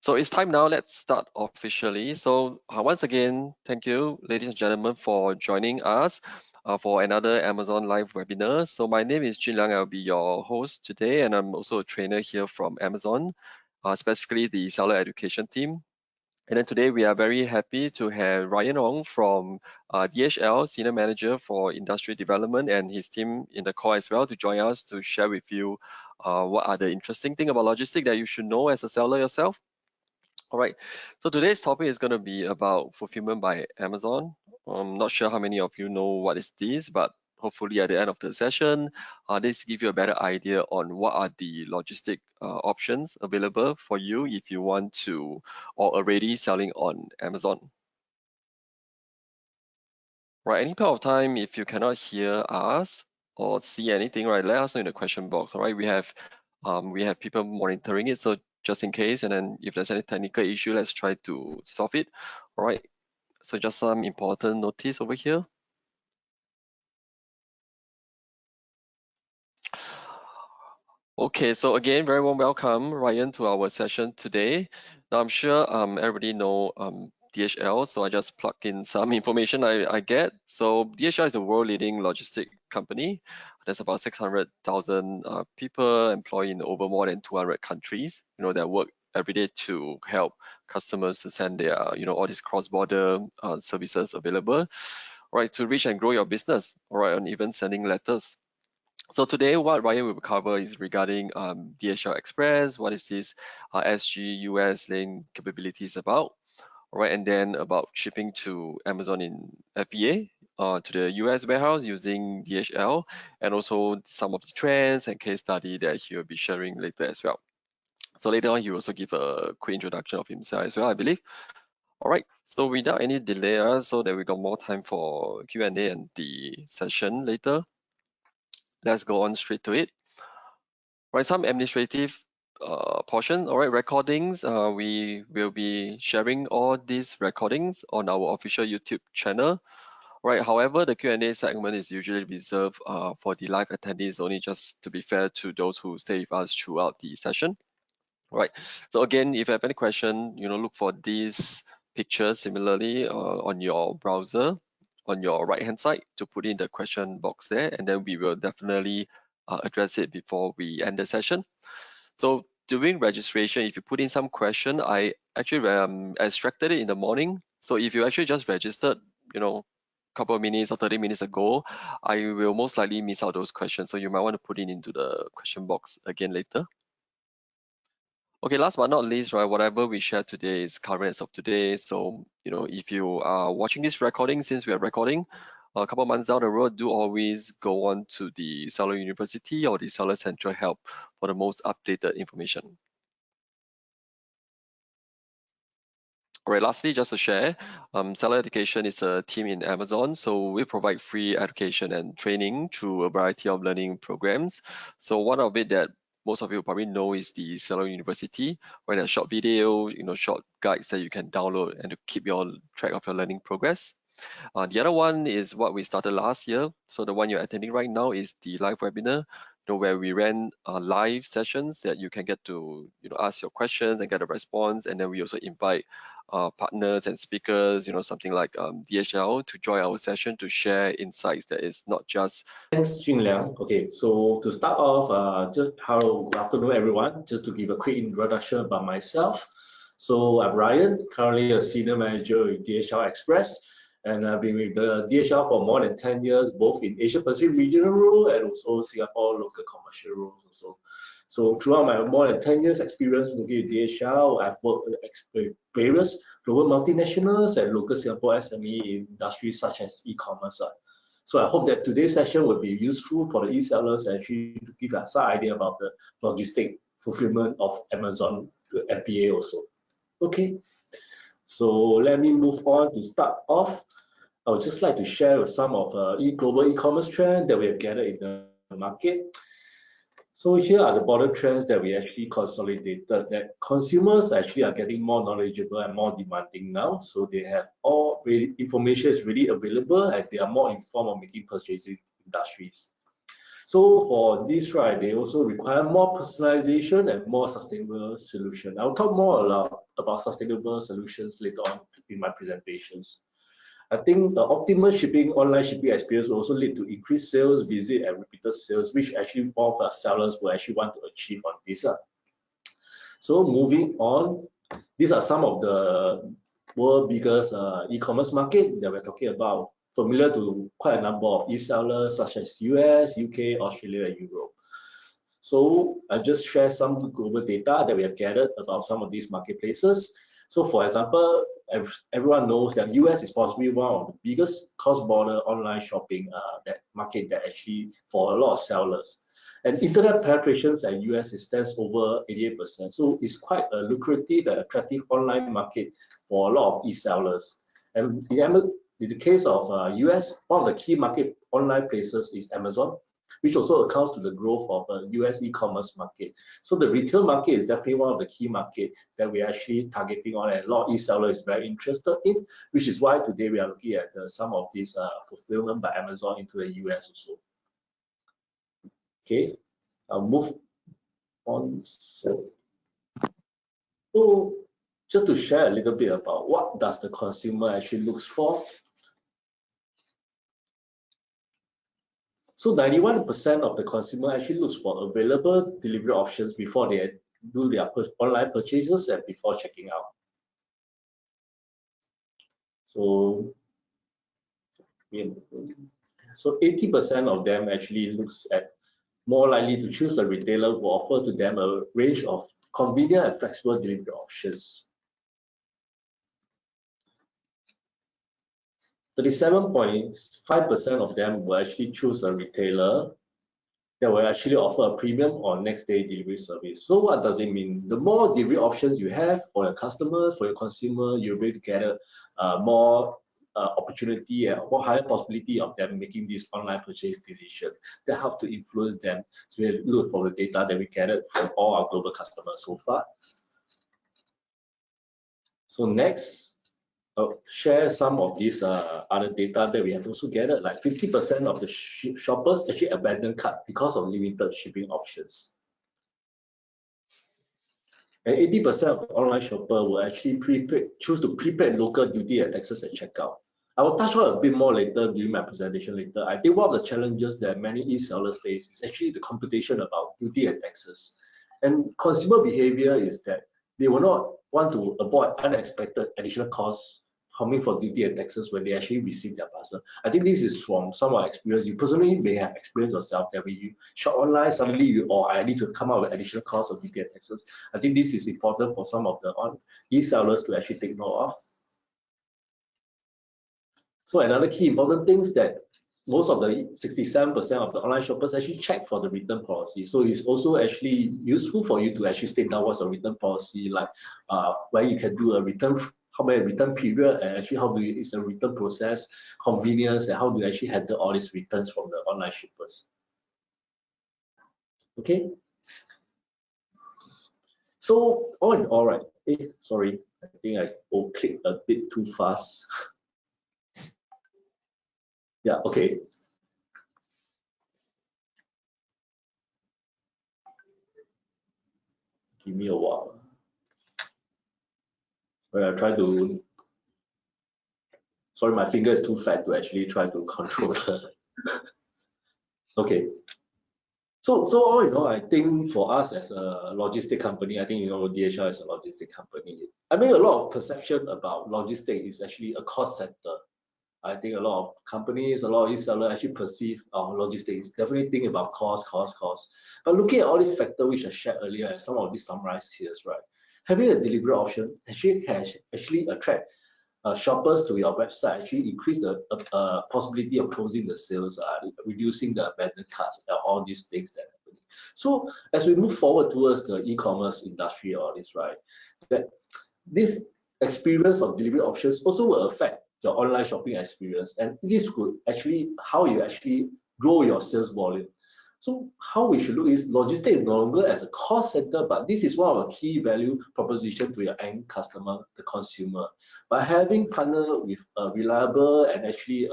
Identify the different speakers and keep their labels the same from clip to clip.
Speaker 1: So it's time now, let's start officially. So once again, thank you, ladies and gentlemen, for joining us for another Amazon Live webinar. So my name is Jin Liang, I'll be your host today, and I'm also a trainer here from Amazon, specifically the seller education team. And then today we are very happy to have Ryan Ong from DHL, Senior Manager for Industry Development, and his team in the call as well to join us to share with you what are the interesting things about logistics that you should know as a seller yourself. All right, so today's topic is going to be about fulfillment by Amazon. I'm not sure how many of you know what is this, but hopefully at the end of the session, this give you a better idea on what are the logistic options available for you if you want to or already selling on Amazon. Right, any point of time, if you cannot hear us or see anything, right, let us know in the question box. All right, we have people monitoring it, so just in case, and then if there's any technical issue, let's try to solve it. All right, so just some important notice over here. Okay, so again, very warm welcome, Ryan, to our session today. Now, I'm sure everybody know DHL, so I just plug in some information I get. So DHL is a world-leading logistic company. There's about 600,000 people employed in over more than 200 countries. You know, that work every day to help customers to send their, all these cross-border services available, right, to reach and grow your business, all right, and even sending letters. So today, what Ryan will cover is regarding DHL Express. What is this SG US lane capabilities about? All right, and then about shipping to Amazon in FBA to the US warehouse using DHL, and also some of the trends and case study that he will be sharing later as well. So later on, he will also give a quick introduction of himself as well, I believe. All right, so without any delay, so that we got more time for Q&A and the session later, let's go on straight to it. Right, some administrative portion. All right, recordings. We will be sharing all these recordings on our official YouTube channel. Right. However, the Q&A segment is usually reserved for the live attendees only, just to be fair to those who stay with us throughout the session. Right. So again, if you have any question, look for these pictures similarly on your browser on your right hand side to put in the question box there, and then we will definitely address it before we end the session. So during registration, if you put in some question, I actually extracted it in the morning. So if you actually just registered, couple of minutes or 30 minutes ago, I will most likely miss out those questions. So you might want to put it into the question box again later. Okay, last but not least, right, whatever we share today is current as of today. So, if you are watching this recording, since we are recording, a couple of months down the road, do always go on to the Seller University or the Seller Central Help for the most updated information. All right, lastly, just to share, Seller Education is a team in Amazon, so we provide free education and training through a variety of learning programs. So one of it that most of you probably know is the Seller University, where there's short video, short guides that you can download and to keep your track of your learning progress. The other one is what we started last year. So the one you're attending right now is the live webinar, where we ran live sessions that you can get to, ask your questions and get a response. And then we also invite partners and speakers, something like DHL to join our session to share insights that is not just.
Speaker 2: Thanks, Jin Liang. Okay, so to start off, just hello, good afternoon, everyone. Just to give a quick introduction about myself. So I'm Ryan, currently a senior manager with DHL Express, and I've been with the DHL for more than 10 years, both in Asia Pacific regional role and also Singapore local commercial roles also. So throughout my more than 10 years experience working with DHL, I've worked with various global multinationals and local Singapore SME in industries such as e-commerce. So I hope that today's session will be useful for the e-sellers actually to give us some idea about the logistic fulfillment of Amazon to FBA also. Okay, so let me move on to start off. I would just like to share with some of global e-commerce trends that we have gathered in the market. So here are the broader trends that we actually consolidated, that consumers actually are getting more knowledgeable and more demanding now. So they have all information is really available and they are more informed on making purchasing industries. So for this, right, they also require more personalization and more sustainable solution. I'll talk more about sustainable solutions later on in my presentations. I think the optimal online shipping experience will also lead to increased sales, visit, and repeated sales, which actually all of our sellers will actually want to achieve on this. So moving on, these are some of the world biggest e-commerce market that we're talking about, familiar to quite a number of e-sellers such as US, UK, Australia, and Europe. So I just share some global data that we have gathered about some of these marketplaces. So for example, everyone knows that US is possibly one of the biggest cross-border online shopping that market that actually for a lot of sellers. And internet penetrations at US stands over 88%. So it's quite a lucrative and attractive online market for a lot of e-sellers. And in the case of US, one of the key market online places is Amazon, which also accounts to the growth of the US e-commerce market. So the retail market is definitely one of the key market that we're actually targeting on, and a lot of e-sellers is very interested in, which is why today we are looking at some of this fulfillment by Amazon into the US also. Okay, I'll move on. So just to share a little bit about what does the consumer actually looks for. So 91% of the consumer actually looks for available delivery options before they do their online purchases and before checking out. So 80% of them actually looks at more likely to choose a retailer who offer to them a range of convenient and flexible delivery options. 37.5% of them will actually choose a retailer that will actually offer a premium or next day delivery service. So what does it mean? The more delivery options you have for your customers, for your consumer, you'll be able to get more opportunity and more higher possibility of them making this online purchase decision that help to influence them. So we look for the data that we gathered from all our global customers so far. So next, I'll share some of these other data that we have also gathered. Like 50% of the shoppers actually abandon cart because of limited shipping options. And 80% of online shopper will actually choose to prepay local duty and taxes at checkout. I will touch on a bit more later during my presentation later. I think one of the challenges that many e-sellers face is actually the computation about duty and taxes. And consumer behavior is that they will not want to avoid unexpected additional costs coming for duty and taxes when they actually receive their parcel. I think this is from some of our experience. You personally may have experienced yourself that when you shop online, suddenly I need to come up with additional costs of duty and taxes. I think this is important for some of the e-sellers to actually take note of. So another key important thing is that most of the 67% of the online shoppers actually check for the return policy. So it's also actually useful for you to actually state down what's a return policy, like where you can do a return, how many return period, and actually how is a return process, convenience, and how do you actually handle all these returns from the online shippers. Okay. So all right. Sorry, I think I clicked a bit too fast. Yeah, okay. Give me a while. Well, I try to. Sorry, my finger is too fat to actually try to control the. Okay. So all in all, I think for us as a logistic company, I think DHL is a logistic company. I mean, a lot of perception about logistics is actually a cost center. I think a lot of companies, a lot of e-sellers actually perceive logistics definitely think about cost. But looking at all these factors which I shared earlier, and some of these summarized here, right? Having a delivery option actually can attract shoppers to your website, actually increase the possibility of closing the sales, reducing the abandoned carts, all these things that happen. So as we move forward towards the e-commerce industry, all this, right? That this experience of delivery options also will affect your online shopping experience, and this could actually how you actually grow your sales volume. So how we should look is logistics is no longer as a cost center, but this is one of the key value proposition to your end customer, the consumer. By having partnered with a reliable and actually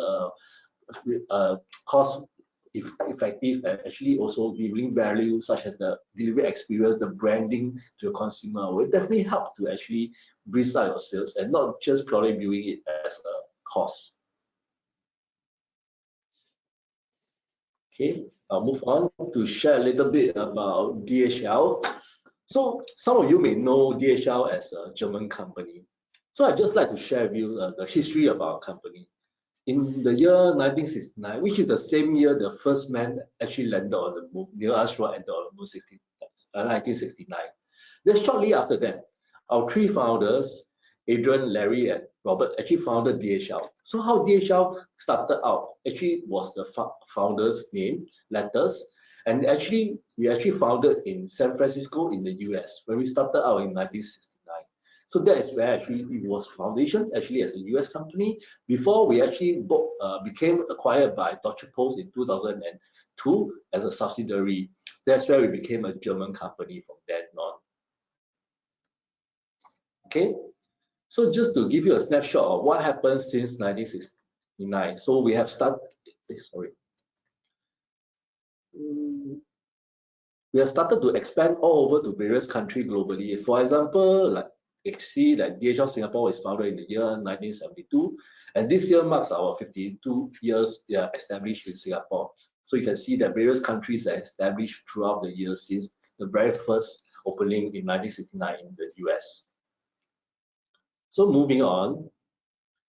Speaker 2: cost effective and actually also giving value such as the delivery experience, the branding to your consumer will definitely help to actually boost out your sales and not just purely viewing it as a cost. Okay, I'll move on to share a little bit about DHL. So some of you may know DHL as a German company. So I'd just like to share with you the history of our company. In the year 1969, which is the same year the first man actually landed on the moon, Neil Armstrong entered on the moon 1969. Then shortly after that, our three founders, Adrian, Larry, and Robert, actually founded DHL. So how DHL started out actually was the founders' name, letters, and actually we actually founded in San Francisco in the US when we started out in 1969. So that is where actually it was foundation actually as a US company before we actually became acquired by Deutsche Post in 2002 as a subsidiary. That's where we became a German company from then on. Okay, so just to give you a snapshot of what happened since 1969. So we have started, we have started to expand all over to various countries globally. For example, like you see that DHL Singapore is founded in the year 1972, and this year marks our 52 years established in Singapore. So you can see that various countries are established throughout the years since the very first opening in 1969 in the US. So moving on,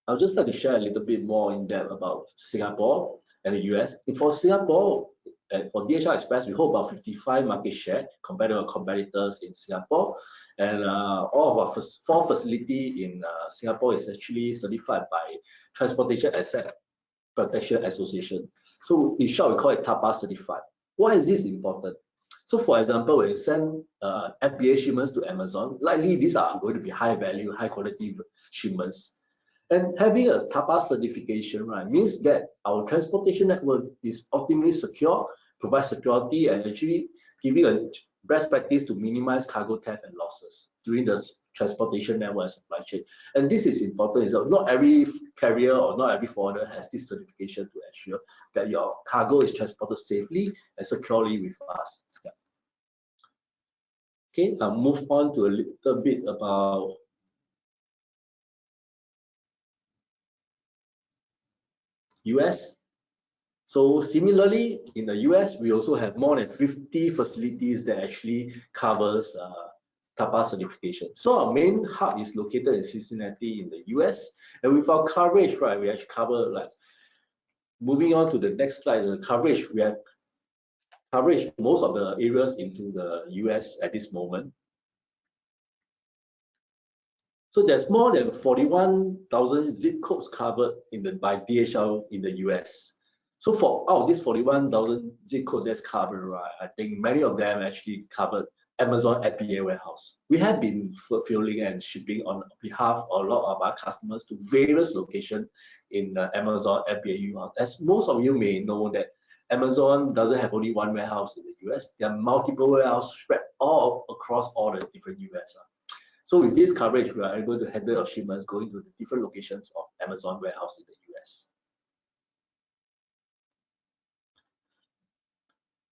Speaker 2: I'll just like to share a little bit more in depth about Singapore and the US. For Singapore, for DHL Express, we hold about 55 market share compared to our competitors in Singapore. And all of our four facilities in Singapore is actually certified by Transportation Asset Protection Association. So in short, we call it TAPA certified. Why is this important? So for example, when you send FBA shipments to Amazon, likely these are going to be high value, high quality shipments. And having a TAPA certification, right, means that our transportation network is optimally secure, provides security, and actually giving a best practice to minimize cargo theft and losses during the transportation network and supply chain. And this is important. Is not every carrier or not every forwarder has this certification to ensure that your cargo is transported safely and securely with us. Yeah. Okay, I'll move on to a little bit about US. So similarly, in the US, we also have more than 50 facilities that actually covers TAPA certification. So our main hub is located in Cincinnati in the US, and with our coverage, right, we actually cover, like, moving on to the next slide, the coverage, we have coverage most of the areas into the US at this moment. So there's more than 41,000 zip codes covered by DHL in the US. So for out of these 41,000 zip codes that's covered, right, I think many of them actually covered Amazon FBA warehouse. We have been fulfilling and shipping on behalf of a lot of our customers to various locations in the Amazon FBA. As most of you may know that Amazon doesn't have only one warehouse in the US. There are multiple warehouses spread all across all the different US. So with this coverage, we are able to handle our shipments going to the different locations of Amazon warehouse in the US.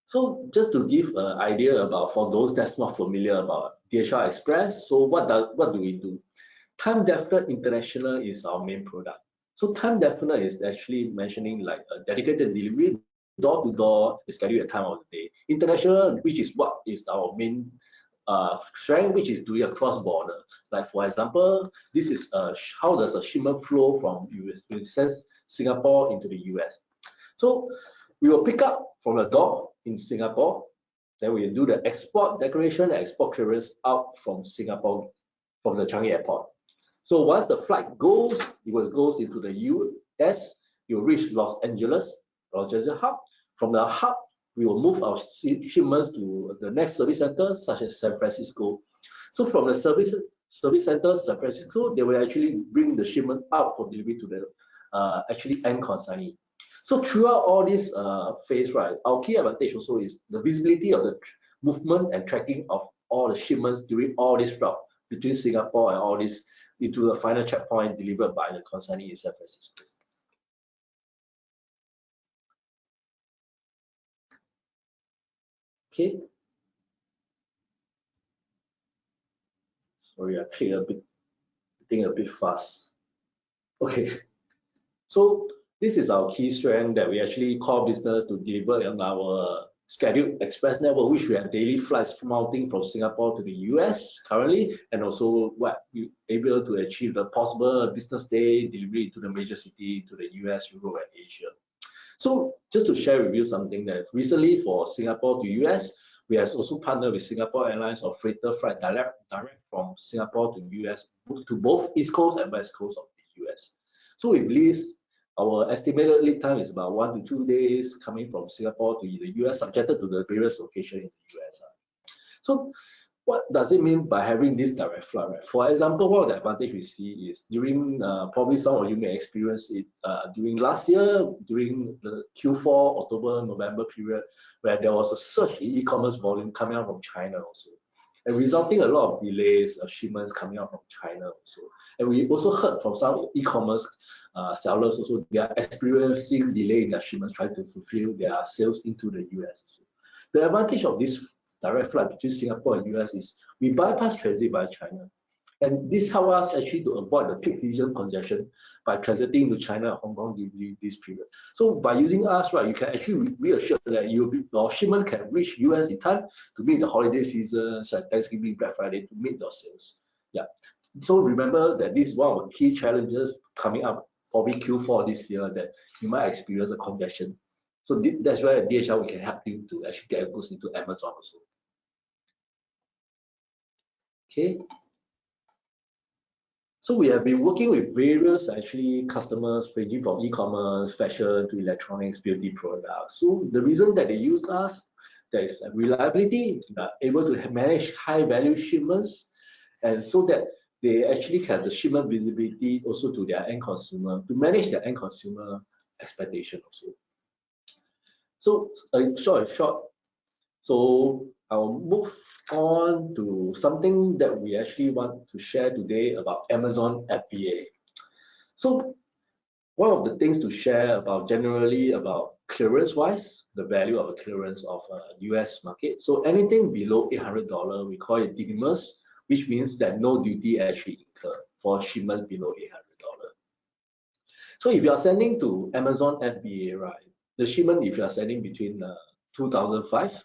Speaker 2: So just to give an idea about, for those that's not familiar about DHL Express, so what do we do? Time definite international is our main product. So time definite is actually mentioning like a dedicated delivery, door to door, scheduled at time of the day. International, which is what is our main strength, which is doing a cross border. Like for example, this is how does a shipment flow from Singapore into the US. So we will pick up from the door in Singapore, then we will do the export declaration and export clearance out from Singapore, from the Changi airport. So once the flight goes, it goes into the US, it will reach Los Angeles hub. From the hub, we will move our shipments to the next service center, such as San Francisco. So from the service center, San Francisco, they will actually bring the shipment out for delivery to the actually end consignee. So throughout all this phase, right, our key advantage also is the visibility of the movement and tracking of all the shipments during all this route between Singapore and all this into the final checkpoint delivered by the consignee in San Francisco. Okay. Sorry, I click a bit, think a bit fast. Okay. So this is our key strength that we actually call business to deliver on our scheduled express network, which we have daily flights mounting from Singapore to the US currently, and also what we able to achieve the possible business day delivery to the major city to the US, Europe, and Asia. So just to share with you something that recently for Singapore to US, we have also partnered with Singapore Airlines or freighter flight direct from Singapore to US to both East Coast and West Coast of the US. So we believe our estimated lead time is about 1 to 2 days coming from Singapore to the US, subjected to the various locations in the US. So what does it mean by having this direct flight? Right? For example, one of the advantage we see is during probably some of you may experience it during last year, during the Q4, October, November period, where there was a surge in e-commerce volume coming out from China also, and resulting a lot of delays of shipments coming out from China also. And we also heard from some e-commerce sellers also, they are experiencing delay in their shipments trying to fulfill their sales into the US. So the advantage of this direct flight between Singapore and US is we bypass transit by China. And this helps us actually to avoid the peak season congestion by transiting to China and Hong Kong during this period. So by using us, right, you can actually reassure that your shipment can reach US in time to meet the holiday season, such as Thanksgiving, Black Friday, to meet your sales. Yeah. So remember that this is one of the key challenges coming up probably Q4 this year that you might experience a congestion. So that's why at DHL we can help you to actually get a boost into Amazon also. Okay. So we have been working with various actually customers ranging from e-commerce, fashion to electronics, beauty products. So the reason that they use us, there is reliability, able to manage high value shipments, and so that they actually have the shipment visibility also to their end consumer, to manage their end consumer expectation also. So short. So I'll move on to something that we actually want to share today about Amazon FBA. So one of the things to share about generally about clearance wise, the value of a clearance of a US market. So anything below $800, we call it de minimis, which means that no duty actually incurred for shipment below $800. So if you are sending to Amazon FBA, right, the shipment if you are sending between 2005,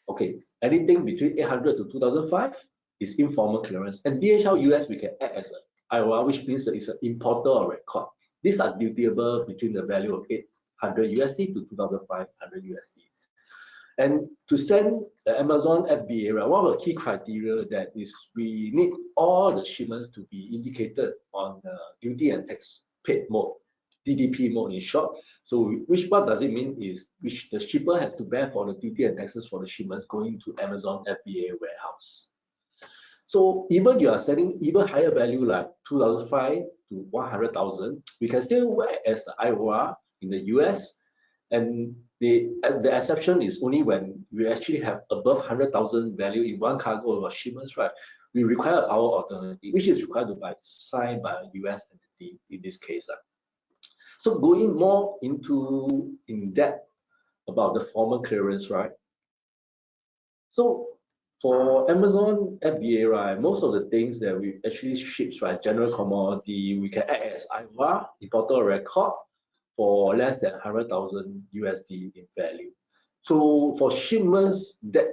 Speaker 2: okay, anything between 800 to 2005 is informal clearance. And DHL US, we can act as an IOR, which means that it's an importer or record. These are dutiable between the value of 800 USD to 2,500 USD. And to send the Amazon FBA, right, one of the key criteria that is we need all the shipments to be indicated on the duty and tax paid mode, DDP mode in short. So what does it mean is which the shipper has to bear for the duty and taxes for the shipments going to Amazon FBA warehouse. So even you are selling even higher value like 2,500 to 100,000, we can still work as the IOR in the US. And the exception is only when we actually have above 100,000 value in one cargo or shipments, right? We require our alternative, which is required to be signed by a US entity in this case. So going more in depth about the formal clearance, right? So for Amazon FBA, right, most of the things that we actually ships, right, general commodity, we can act as IOR, importer record, for less than 100,000 USD in value. So for shipments that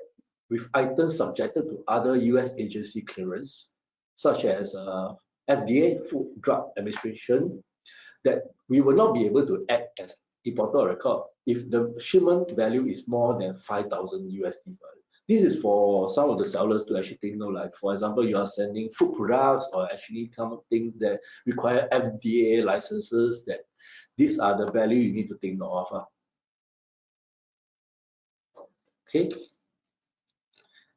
Speaker 2: with items subjected to other US agency clearance, such as FDA, Food Drug Administration, that we will not be able to act as importer record if the shipment value is more than 5,000 USD value. This is for some of the sellers to actually take note, like for example, you are sending food products or actually some things that require FDA licenses, that these are the value you need to take note of. Okay.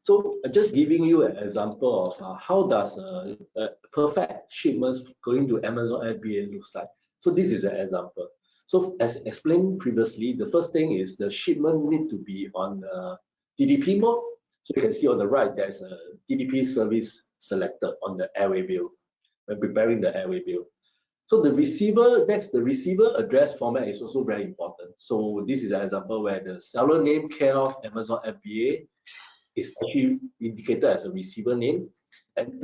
Speaker 2: So just giving you an example of how does a perfect shipments going to Amazon FBA looks like. So this is an example. So as explained previously, the first thing is the shipment need to be on DDP mode. So you can see on the right, there's a DDP service selected on the airway bill when preparing the airway bill. So the receiver, next, the receiver address format is also very important. So this is an example where the seller name care of Amazon FBA is actually indicated as a receiver name. And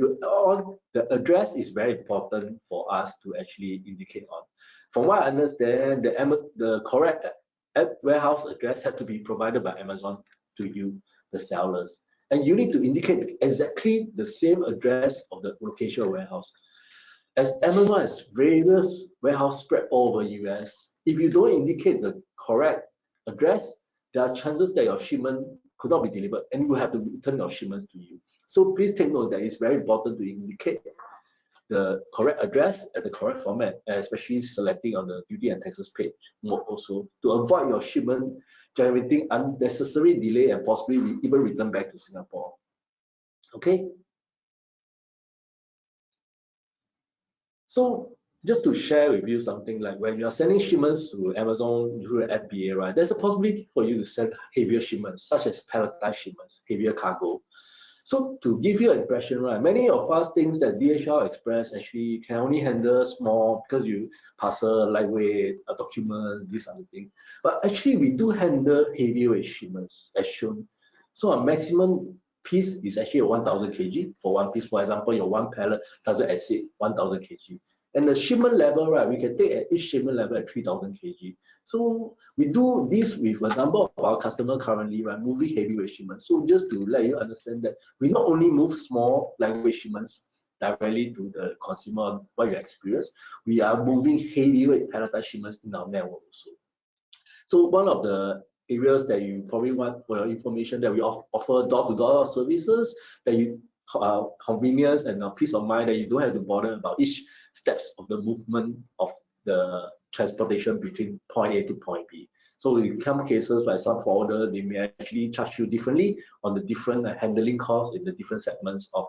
Speaker 2: the address is very important for us to actually indicate on. From what I understand, the correct warehouse address has to be provided by Amazon to you, the sellers. And you need to indicate exactly the same address of the location of warehouse. As Amazon has various warehouse spread all over US, if you don't indicate the correct address, there are chances that your shipment could not be delivered and you have to return your shipments to you. So please take note that it's very important to indicate the correct address and the correct format, especially selecting on the duty and taxes page also to avoid your shipment generating unnecessary delay and possibly even return back to Singapore. Okay. So just to share with you something, like when you are sending shipments to Amazon through an FBA, right, there's a possibility for you to send heavier shipments, such as palletized shipments, heavier cargo. So to give you an impression, right, many of us think that DHL Express actually can only handle small, because you parcel, lightweight, documents, this other thing. But actually we do handle heavyweight shipments as shown. So a maximum piece is actually a 1000 kg for one piece. For example, your one pallet doesn't exceed 1000 kg. And the shipment level, right, we can take at each shipment level at 3000 kg. So we do this with a number of our customers currently, right, moving heavyweight shipments. So just to let you understand that we not only move small lightweight shipments directly to the consumer, what you experience, we are moving heavyweight palletized shipments in our network also. So one of the areas that you probably want for your information, that we offer door-to-door services, that you convenience and peace of mind, that you don't have to bother about each steps of the movement of the transportation between point A to point B. So in some cases, like some forwarder, they may actually charge you differently on the different handling costs in the different segments of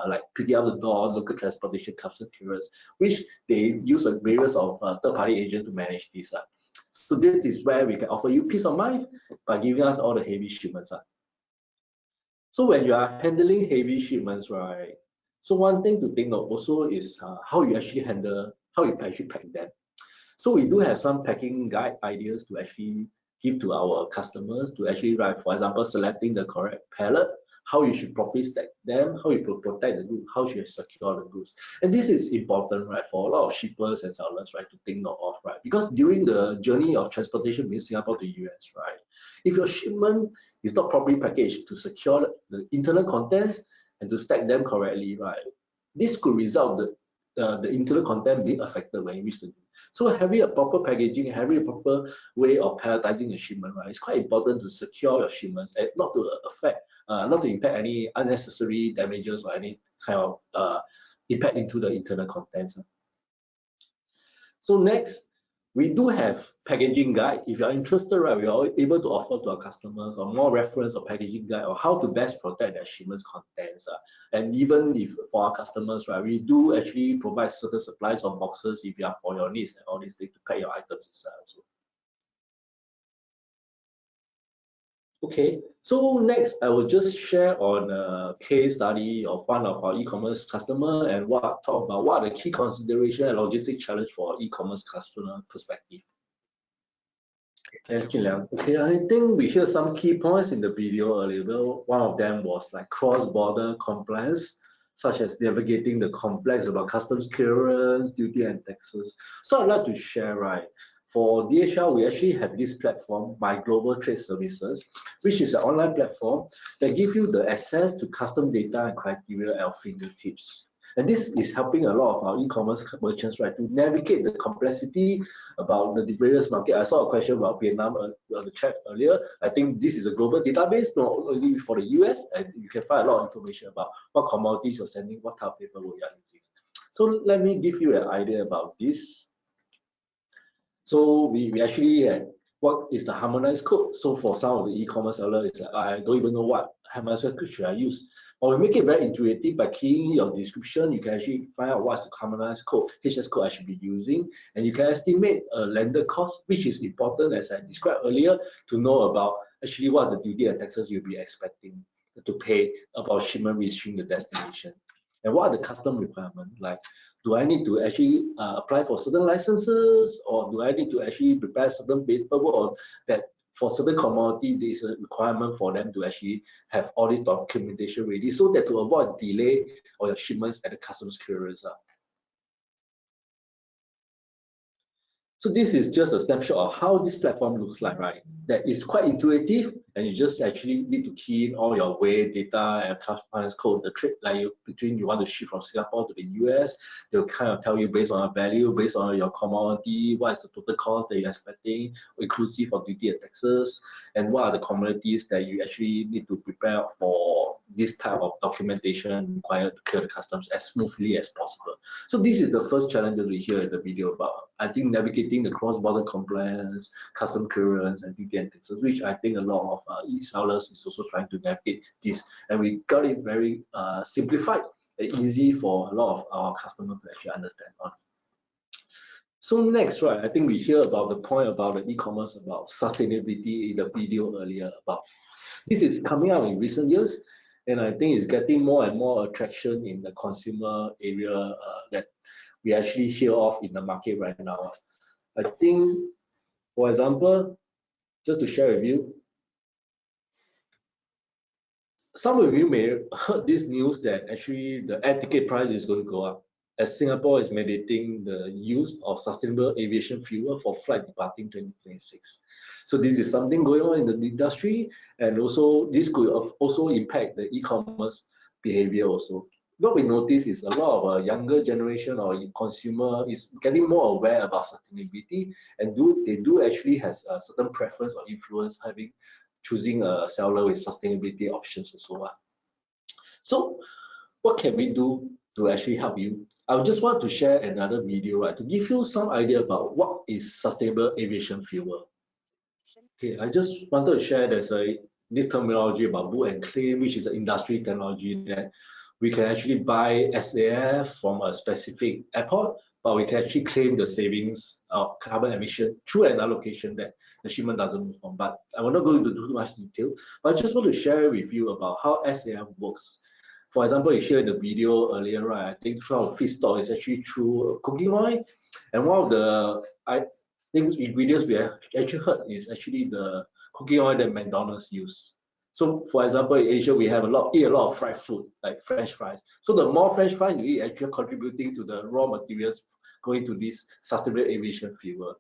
Speaker 2: like picking up the door, local transportation, customs clearance, which they use a various of third-party agents to manage this. So this is where we can offer you peace of mind by giving us all the heavy shipments. So when you are handling heavy shipments, right? So one thing to think of also is how you actually pack them. So we do have some packing guide ideas to actually give to our customers to actually write, for example, selecting the correct pallet, how you should properly stack them, how you could protect the goods, how you should secure the goods. And this is important, right, for a lot of shippers and sellers, right, to think note of, right? Because during the journey of transportation between Singapore to US, right, if your shipment is not properly packaged to secure the internal contents and to stack them correctly, right, this could result the internal content being affected when you reach the. So having a proper packaging, having a proper way of palletizing the shipment, right, it's quite important to secure your shipments and not to not to impact any unnecessary damages or any kind of impact into the internal contents. So next, we do have packaging guide. If you're interested, right, we are able to offer to our customers or more reference or packaging guide or how to best protect their shipments contents. And even if for our customers, right, we do actually provide certain supplies of boxes if you are for your needs and all these things to pack your items inside also. Okay, so next I will just share on a case study of one of our e-commerce customer and talk about what are the key consideration and logistic challenge for e-commerce customer perspective.
Speaker 1: Thank you.
Speaker 2: Okay, I think we hear some key points in the video earlier. One of them was like cross-border compliance, such as navigating the complex about customs clearance, duty and taxes. So I'd like to share, right, for DHL, we actually have this platform, My Global Trade Services, which is an online platform that gives you the access to custom data and criteria at your fingertips. And this is helping a lot of our e-commerce merchants, right, to navigate the complexity about the various market. I saw a question about Vietnam on the chat earlier. I think this is a global database, not only for the US, and you can find a lot of information about what commodities you're sending, what type of paperwork you're using. So let me give you an idea about this. So we actually what is the harmonized code? So for some of the e-commerce sellers, it's like, I don't even know what harmonized code should I use. Or we make it very intuitive by keying your description. You can actually find out what's the harmonized code, HS code I should be using, and you can estimate a landed cost, which is important, as I described earlier, to know about actually what the duty and taxes you'll be expecting to pay about shipment reaching the destination. and what are the custom requirements. Like, do I need to actually apply for certain licenses, or do I need to actually prepare certain paperwork, or that for certain commodity there is a requirement for them to actually have all this documentation ready, so that to avoid delay or your shipments at the customer's clearance. So this is just a snapshot of how this platform looks like, right? That is quite intuitive, and you just actually need to key in all your weight data and finance code, the trade like between you want to ship from Singapore to the US. They'll kind of tell you based on a value, based on your commodity, what is the total cost that you're expecting, inclusive of duty and taxes, and what are the commodities that you actually need to prepare for this type of documentation required to clear the customs as smoothly as possible. So this is the first challenge that we hear in the video about. I think navigating the cross-border compliance, custom clearance, and duty and taxes, which I think a lot of e-sellers is also trying to navigate this. And we got it very simplified and easy for a lot of our customers to actually understand on. So next, right, I think we hear about the point about the e-commerce, about sustainability in the video earlier about. This is coming out in recent years, and I think it's getting more and more attraction in the consumer area that we actually hear of in the market right now. I think, for example, just to share with you, some of you may heard this news that actually the air ticket price is going to go up, as Singapore is mandating the use of sustainable aviation fuel for flight departing 2026. So this is something going on in the industry, and also this could also impact the e-commerce behavior also. What we notice is a lot of a younger generation or consumer is getting more aware about sustainability, and they do actually has a certain preference or influence choosing a seller with sustainability options and so on. So what can we do to actually help you? I just want to share another video, right, to give you some idea about what is sustainable aviation fuel. Okay, I just wanted to share this terminology about book and claim, which is an industry technology that we can actually buy SAF from a specific airport, but we can actually claim the savings of carbon emission through an allocation that the shipment doesn't move on. But I will not go into too much detail, but I just want to share with you about how SAF works. For example, you hear in the video earlier, right? I think from feedstock is actually through cooking oil, and one of the ingredients we have actually heard is actually the cooking oil that McDonald's use. So, for example, in Asia, we have eat a lot of fried food, like French fries. So the more French fries you eat, actually contributing to the raw materials going to this sustainable aviation fuel.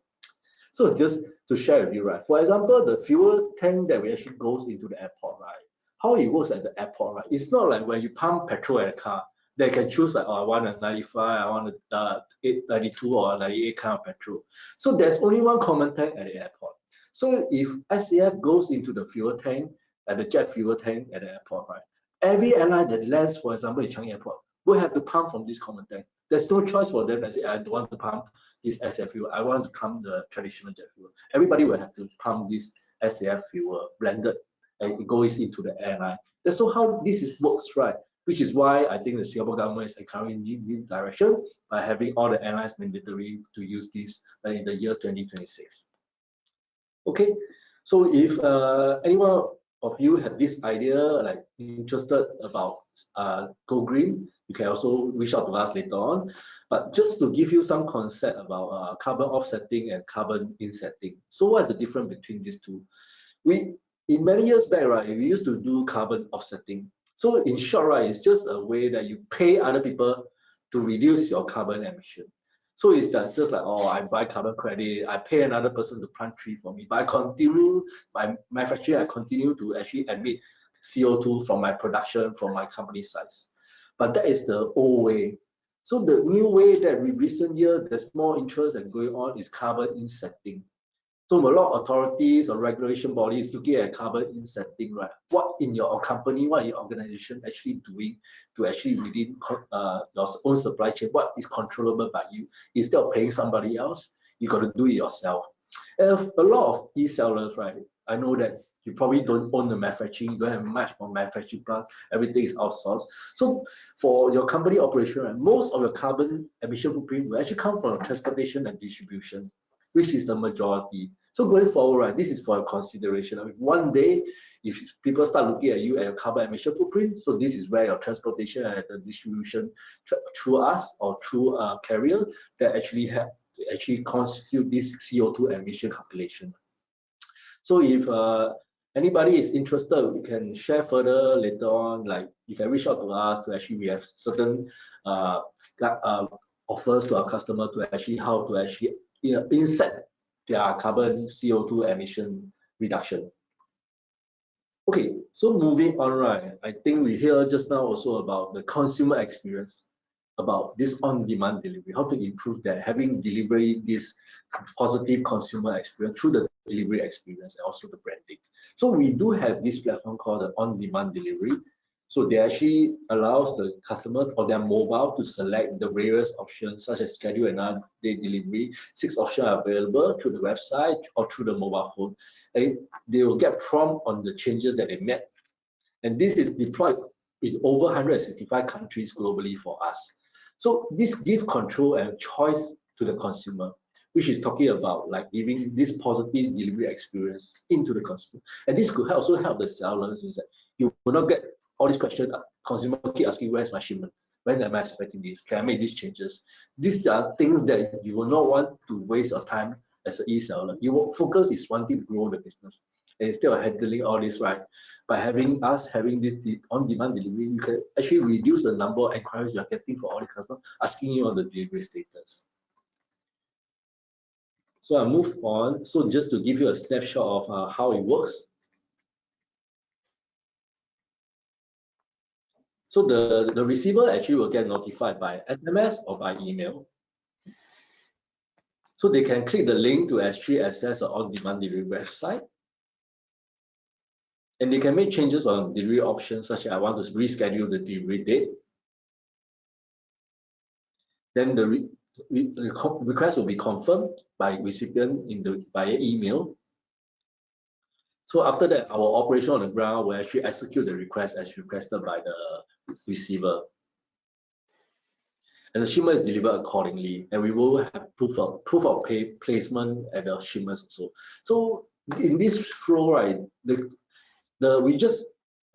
Speaker 2: So just to share with you, right? For example, the fuel tank that we actually goes into the airport, right? How it works at the airport, right? It's not like when you pump petrol at a car, they can choose like, oh, I want a 95, I want a 92 or 98 kind of petrol. So there's only one common tank at the airport. So if SAF goes into the fuel tank, at the jet fuel tank at the airport, right? Every airline that lands, for example, in Changi Airport, will have to pump from this common tank. There's no choice for them that say, I don't want to pump this SAF fuel, I want to pump the traditional jet fuel. Everybody will have to pump this SAF fuel blended, and it goes into the airline. That's so how works, right? Which is why I think the Singapore government is encouraging this direction by having all the airlines mandatory to use this in the year 2026. Okay, so if anyone of you have this idea, like interested about go green, you can also reach out to us later on. But just to give you some concept about carbon offsetting and carbon insetting. So what is the difference between these two? In many years back, right, we used to do carbon offsetting. So in short, right, it's just a way that you pay other people to reduce your carbon emission. So it's just like, oh, I buy carbon credit, I pay another person to plant tree for me, but I continue, by manufacturing, I continue to actually emit CO2 from my production, from my company size. But that is the old way. So the new way that in recent years, there's more interest and going on is carbon insetting. So a lot of authorities or regulation bodies looking at carbon insetting, right? What in your company, what your organization actually doing to actually within your own supply chain, what is controllable by you? Instead of paying somebody else, you got to do it yourself. And a lot of e-sellers, right? I know that you probably don't own the manufacturing, you don't have much more manufacturing plant, everything is outsourced. So for your company operation, right, most of your carbon emission footprint will actually come from transportation and distribution, which is the majority. So going forward, right, this is for consideration. If one day if people start looking at you and your carbon emission footprint, so this is where your transportation and the distribution through us or through a carrier that actually have constitute this CO2 emission calculation. So if anybody is interested, we can share further later on. Like you can reach out to us to actually we have certain offers to our customer to actually how to actually inset their carbon CO2 emission reduction. Okay, so moving on, right? I think we hear just now also about the consumer experience, about this on-demand delivery, how to improve that, having delivery this positive consumer experience through the delivery experience and also the branding. So we do have this platform called the on-demand delivery. So they actually allows the customer or their mobile to select the various options such as schedule another day delivery. 6 options are available through the website or through the mobile phone. And they will get prompt on the changes that they made. And this is deployed in over 165 countries globally for us. So this gives control and choice to the consumer, which is talking about like giving this positive delivery experience into the consumer. And this could also help the sellers is that you will not get all these questions. Consumer keep asking, where's my shipment? When am I expecting this? Can I make these changes? These are things that you will not want to waste your time as an e-seller. Your focus is wanting to grow the business. And instead of handling all this, right, by having this on-demand delivery, you can actually reduce the number of inquiries you're getting for all the customers asking you on the delivery status. So I move on. So just to give you a snapshot of how it works. So the receiver actually will get notified by SMS or by email. So they can click the link to actually access the on-demand delivery website. And they can make changes on delivery options, such as I want to reschedule the delivery date. Then the request will be confirmed by recipient via email. So after that, our operation on the ground will actually execute the request as requested by the receiver. And the shipment is delivered accordingly. And we will have proof of placement at the shipments also. So in this flow, right, we just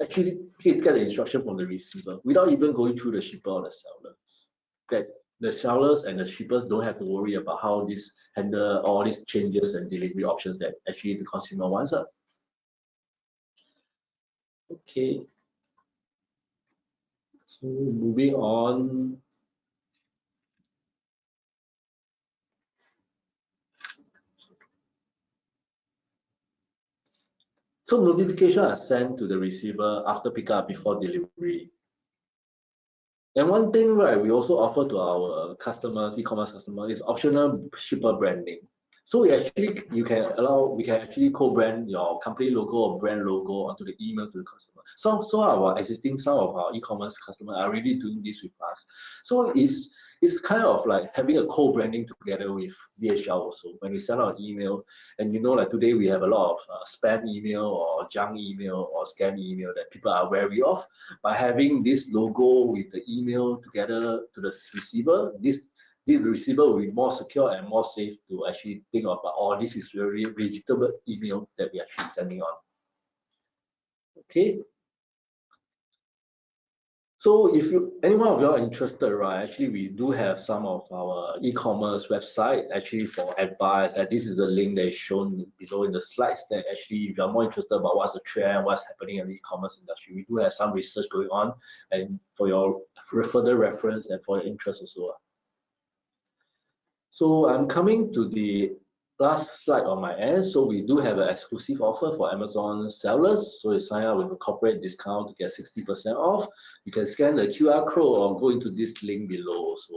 Speaker 2: actually get the instruction from the receiver without even going through the shipper or the sellers. That the sellers and the shippers don't have to worry about how this handle all these changes and delivery options that actually the consumer wants. Okay. So moving on. So notifications are sent to the receiver after pickup before delivery. And one thing, right, we also offer to our customers, e-commerce customers, is optional shipper branding. So we can actually co-brand your company logo or brand logo onto the email to the customer. So some of our e-commerce customers are already doing this with us. So it's kind of like having a co-branding together with DHL also. When we send out email, and like today we have a lot of spam email or junk email or scam email that people are wary of. By having this logo with the email together to the receiver, this receiver will be more secure and more safe to actually think about, oh, this is very legitimate email that we're actually sending on. Okay. So if anyone of you are interested, right, actually we do have some of our e-commerce website actually for advice, and this is the link that is shown below in the slides that actually if you're more interested about what's the trend, what's happening in the e-commerce industry, we do have some research going on and for your further reference and for your interest also. So I'm coming to the last slide on my end. So we do have an exclusive offer for Amazon sellers. So you sign up with a corporate discount to get 60% off. You can scan the QR code or go into this link below also.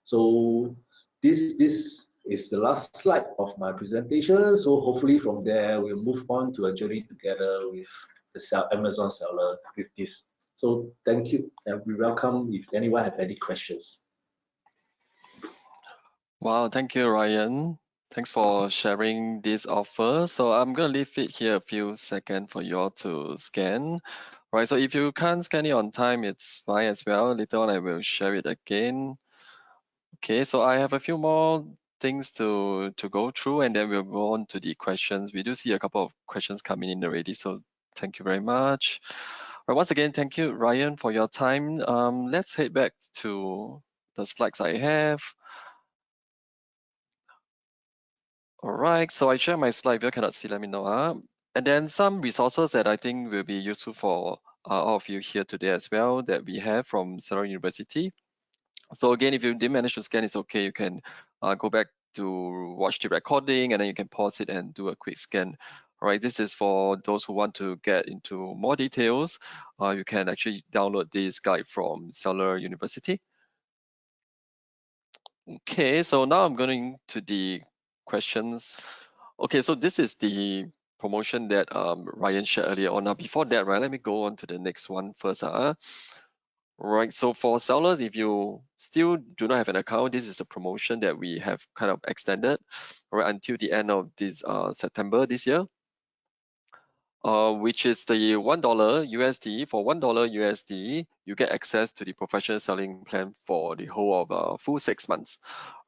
Speaker 2: So this is the last slide of my presentation. So hopefully from there we'll move on to a journey together with the Amazon seller with this. So thank you, and we welcome if anyone have any questions.
Speaker 1: Wow, thank you, Ryan. Thanks for sharing this offer. So I'm going to leave it here a few seconds for you all to scan. Right, so if you can't scan it on time, it's fine as well. Later on, I will share it again. Okay, so I have a few more things to go through, and then we'll go on to the questions. We do see a couple of questions coming in already, so Thank you very much. All right, once again, thank you, Ryan, for your time. Let's head back to the slides I have. All right, so I share my slide. If you cannot see, let me know. And then some resources that I think will be useful for all of you here today as well that we have from Seoul University. So again, if you didn't manage to scan, it's okay. You can go back to watch the recording and then you can pause it and do a quick scan. All right, this is for those who want to get into more details. You can actually download this guide from Seoul University. Okay, so now I'm going to the questions. Okay, so this is the promotion that Ryan shared earlier on. Now, before that, right, let me go on to the next one first. Right, so for sellers, if you still do not have an account, this is a promotion that we have kind of extended right until the end of this September this year. Which is the $1 USD. For $1 USD, you get access to the professional selling plan for the whole of full 6 months.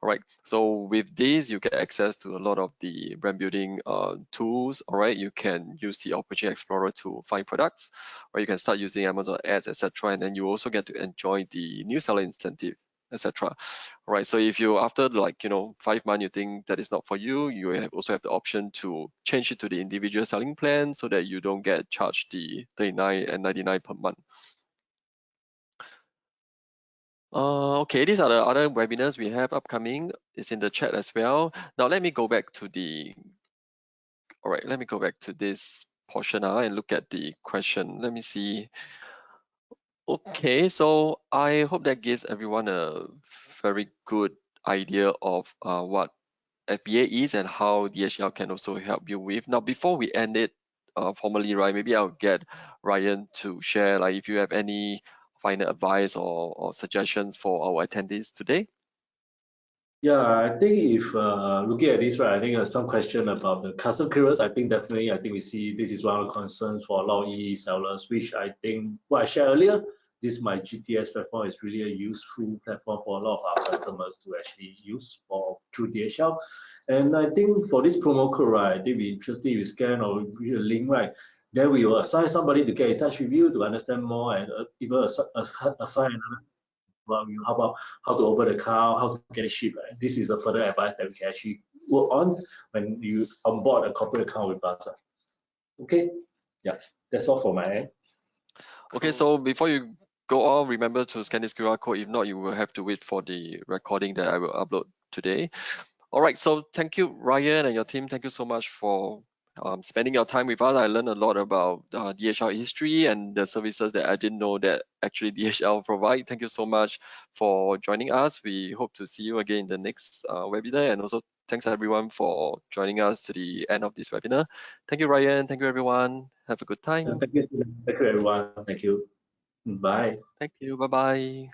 Speaker 1: All right. So with this, you get access to a lot of the brand building tools. All right. You can use the Opportunity Explorer to find products, or you can start using Amazon ads, etc. And then you also get to enjoy the new seller incentive, etc. Right. So if you after 5 months you think that is not for you, you also have the option to change it to the individual selling plan so that you don't get charged the 39 and 99 per month. Okay, these are the other webinars we have upcoming. It's in the chat as well. Now let me go back to this portion and look at the question. Let me see. Okay, so I hope that gives everyone a very good idea of what FBA is and how DHL can also help you with. Now, before we end it formally, right, maybe I'll get Ryan to share, like, if you have any final advice or suggestions for our attendees today.
Speaker 2: Yeah, I think if looking at this, right, I think some question about the custom clearance. I think definitely, I think we see this is one of the concerns for a lot of sellers, which I think what I shared earlier, this my GTS platform is really a useful platform for a lot of our customers to actually use for through DHL. And I think for this promo code, right, I think we interested if you scan or read a link, right, then we will assign somebody to get in touch with you to understand more and even assign another you how to open the account, how to get it shipped. Right? This is a further advice that we can actually work on when you onboard a corporate account with us. Okay, yeah, that's all for my end.
Speaker 1: Okay, so before you go on, remember to scan this QR code. If not, you will have to wait for the recording that I will upload today. All right, so thank you, Ryan, and your team. Thank you so much for spending your time with us. I learned a lot about DHL history and the services that I didn't know that actually DHL provide. Thank you so much for joining us. We hope to see you again in the next webinar. And also thanks everyone for joining us to the end of this webinar. Thank you, Ryan. Thank you, everyone. Have a good time.
Speaker 2: Thank you everyone. Thank you. Bye.
Speaker 1: Thank you. Bye-bye.